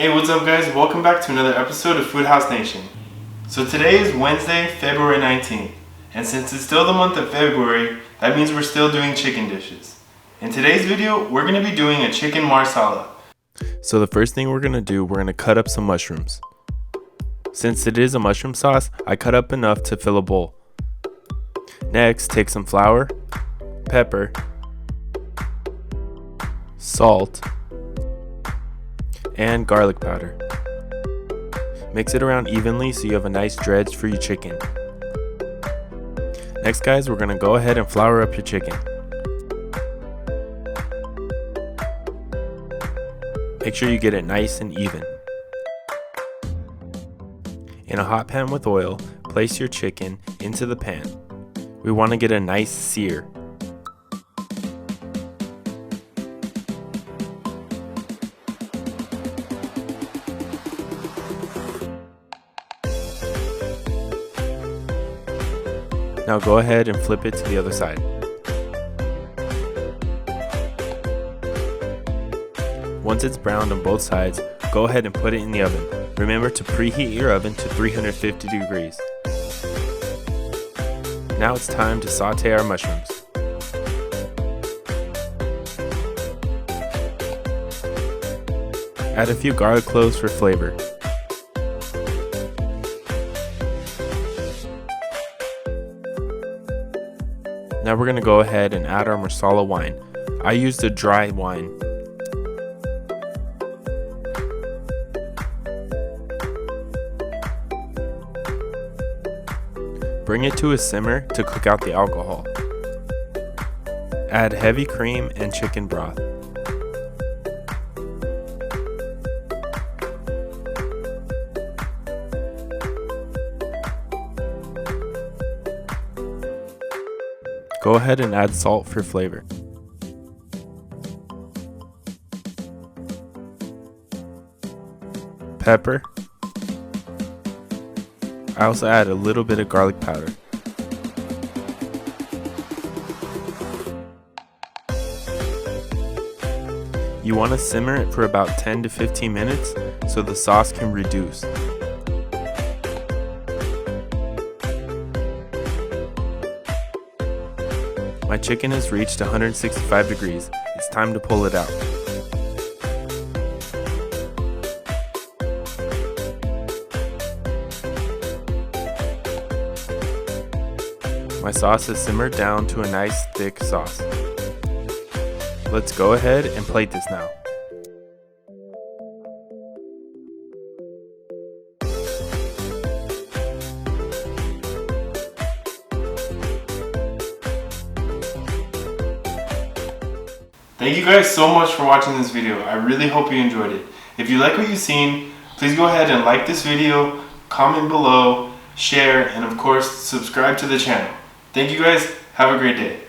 Hey, what's up guys? Welcome back to another episode of Food House Nation. So today is Wednesday, February 19th. And since it's still the month of February, that means we're still doing chicken dishes. In today's video, we're going to be doing a chicken marsala. So the first thing we're going to do, we're going to cut up some mushrooms. Since it is a mushroom sauce, I cut up enough to fill a bowl. Next, take some flour, pepper, salt, and garlic powder. Mix it around evenly so you have a nice dredge for your chicken. Next guys, we're going to go ahead and flour up your chicken. Make sure you get it nice and even. In a hot pan with oil, place your chicken into the pan. We want to get a nice sear. Now go ahead and flip it to the other side. Once it's browned on both sides, go ahead and put it in the oven. Remember to preheat your oven to 350 degrees. Now it's time to saute our mushrooms. Add a few garlic cloves for flavor. Now we're going to go ahead and add our Marsala wine. I used a dry wine. Bring it to a simmer to cook out the alcohol. Add heavy cream and chicken broth. Go ahead and add salt for flavor. Pepper. I also add a little bit of garlic powder. You want to simmer it for about 10 to 15 minutes so the sauce can reduce. My chicken has reached 165 degrees. It's time to pull it out. My sauce is simmered down to a nice thick sauce. Let's go ahead and plate this now. Thank you guys so much for watching this video. I really hope you enjoyed it. If you like what you've seen, please go ahead and like this video, comment below, share, and of course, subscribe to the channel. Thank you guys. Have a great day.